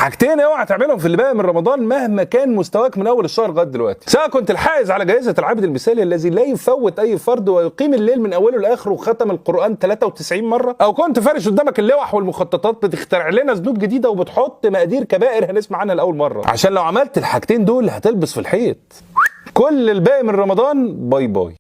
حاجتين اوعى تعملهم في اللي باقي من رمضان مهما كان مستواك من اول الشهر لغايه دلوقتي، سواء كنت الحائز على جائزه العبد المثالي الذي لا يفوت اي فرد ويقيم الليل من اوله لاخره وختم القران 93 مره، او كنت فارش قدامك اللوح والمخططات بتخترع لنا ذنوب جديده وبتحط مقادير كبائر هنسمع عنها لاول مره، عشان لو عملت الحاجتين دول هتلبس في الحيط. كل الباقي من رمضان باي باي.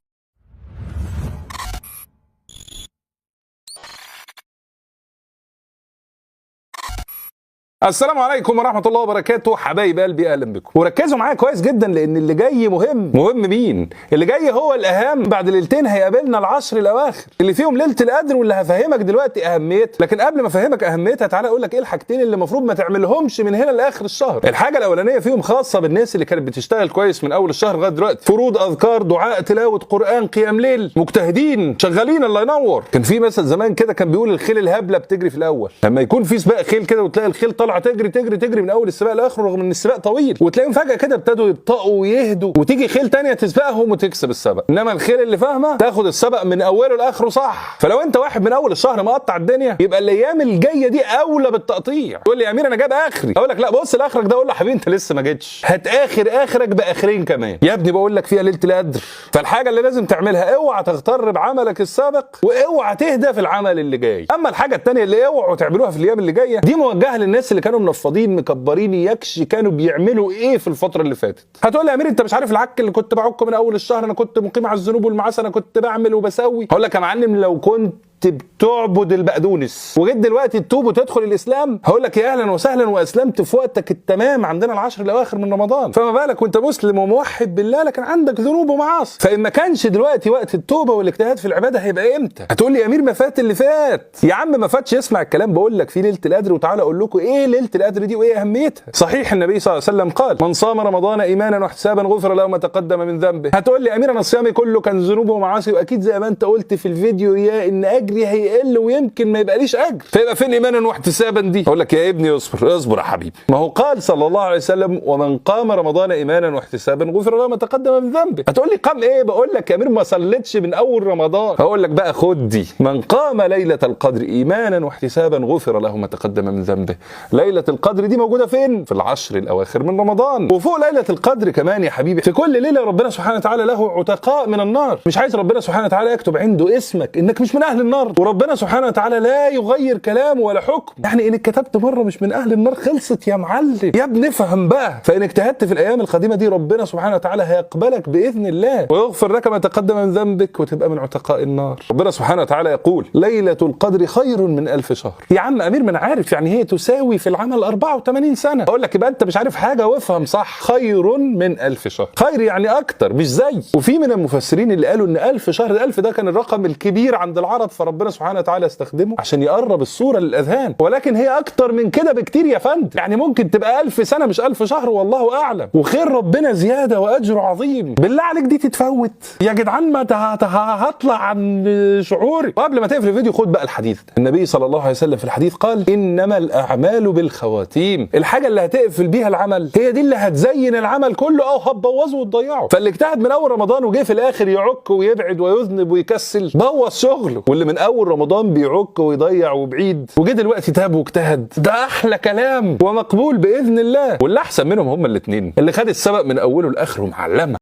السلام عليكم ورحمة الله وبركاته حبايب قلبي، اهلا بكم. وركزوا معايا كويس جدا لان اللي جاي مهم مين؟ اللي جاي هو الاهم. بعد ليلتين هيقابلنا العشر الاواخر اللي فيهم ليلة القدر، واللي هفهمك دلوقتي اهميتها. لكن قبل ما افهمك اهميتها تعالى اقول لك ايه الحاجتين اللي المفروض ما تعملهمش من هنا لاخر الشهر. الحاجة الاولانية فيهم خاصة بالناس اللي كانت بتشتغل كويس من اول الشهر لغاية دلوقتي، فروض، اذكار، دعاء، تلاوة قرآن، قيام ليل، مجتهدين شغالين الله ينور. كان في مثل زمان كده كان بيقول الخيل الهبلة بتجري في الاول. لما يكون في سباق خيل كده وتلاقي الخيل طالعه تجري من اول السباق لاخره رغم ان السباق طويل، وتلاقيهم فجاه كده ابتدوا يبطئوا ويهدوا وتيجي خيل تانية تسبقهم وتكسب السبق. انما الخيل اللي فاهمه تاخد السبق من اوله لاخره صح. فلو انت واحد من اول الشهر مقطع الدنيا يبقى الايام الجايه دي اولى بالتقطيع. تقول لي يا امير انا جايب اخري، اقول لك لا بص لاخرك ده، اقول له حبيبي انت لسه ما جيتش، هات اخرك باخرين كمان يا ابني. بقول لك فيها ليله القدر. فالحاجه اللي لازم تعملها اوعى تغتر بعملك السابق واوعى تهدى في العمل اللي جاي. اما الحاجه الثانيه اللي اوعوا تعملوها في الايام اللي جايه دي موجهه للناس اللي كانوا منفضين مكبرين يكش كانوا بيعملوا ايه في الفتره اللي فاتت. هتقول لي يا امير انت مش عارف العك اللي كنت بعكه من اول الشهر، انا كنت مقيم على الذنوب والمعاصي، انا كنت بعمل وبسوي. هقول لك يا معلم لو كنت بتعبد البقدونس وجيت دلوقتي تتوب وتدخل الاسلام هقول لك يا اهلا وسهلا واسلمت في وقتك التمام. عندنا العشر الاواخر من رمضان، فما بالك وانت مسلم وموحد بالله لكن عندك ذنوب ومعاصي. فان ما كانش دلوقتي وقت التوبه والاجتهاد في العباده هيبقى امتى؟ هتقول لي يا امير ما فات اللي فات. يا عم ما فاتش، اسمع الكلام. بقول لك في ليله القدر، وتعالى اقول لكم ايه ليله القدر دي وايه اهميتها. صحيح النبي صلى الله عليه وسلم قال من صام رمضان ايمانا واحتسابا غفر له ما تقدم من ذنبه. هتقول لي يا امير انا صيامي كله كان ذنوب ومعاصي، واكيد زي ما انت قلت في الفيديو يا ان اجري هيقل ويمكن ما يبقاليش اجر، فيبقى فين ايمانا واحتسابا دي؟ اقول لك يا ابني اصبر يا حبيبي، ما هو قال صلى الله عليه وسلم ومن قام رمضان ايمانا واحتسابا غفر له ما تقدم من ذنبه. هتقول لي قام ايه؟ بقول لك يا امير ما صليتش من اول رمضان. هقول لك بقى خد دي، من قام ليله القدر ايمانا واحتسابا غفر له ما تقدم من ذنبه. ليله القدر دي موجوده فين؟ في العشر الاواخر من رمضان. وفوق ليله القدر كمان يا حبيبي في كل ليله ربنا سبحانه وتعالى له عتقاء من النار. مش عايز ربنا سبحانه وتعالى يكتب عنده اسمك انك مش من اهل النار، وربنا سبحانه وتعالى لا يغير كلامه ولا حكم. يعني ان اتكتبت مره مش من اهل النار خلصت يا معلم يا ابني افهم بقى. فان اجتهدت في الايام القادمه دي ربنا سبحانه وتعالى هيقبلك باذن الله ويغفر لك ما تقدم من ذنبك وتبقى من عتقاء النار. ربنا سبحانه وتعالى يقول ليله القدر خير من 1000 شهر. يا عم امير ما انا عارف يعني هي تساوي في العمل 84 سنه. اقول لك يبقى انت مش عارف حاجه وافهم صح. خير من 1000 شهر، خير يعني اكتر مش زي. وفي من المفسرين اللي قالوا ان 1000 شهر، 1000 ده كان الرقم الكبير عند العرب فربنا سبحانه وتعالى استخدمه عشان يقرب الصوره للاذهان، ولكن هي اكتر من كده بكتير يا فندم. يعني ممكن تبقى 1000 سنه مش 1000 شهر والله اعلم، وخير ربنا زياده واجره عظيم. بالله عليك دي تتفوت يا جدعان؟ ما هطلع عن شعوري. وقبل ما تقفل الفيديو خد بقى الحديث. النبي صلى الله عليه وسلم في الحديث قال انما الاعمال بالخواتيم. الحاجه اللي هتقفل بيها العمل هي دي اللي هتزين العمل كله او هتبوظه وتضيعه. فاللي اجتهد من اول رمضان وجه في الاخر يعك ويبعد ويذنب ويكسل بوظ شغله، واللي من اول رمضان بيعك ويضيع وبعيد وجه دلوقتي تاب واجتهد ده احلى كلام ومقبول باذن الله. واللي احسن منهم هم الاثنين اللي خد السبق من اوله لاخره معلمه.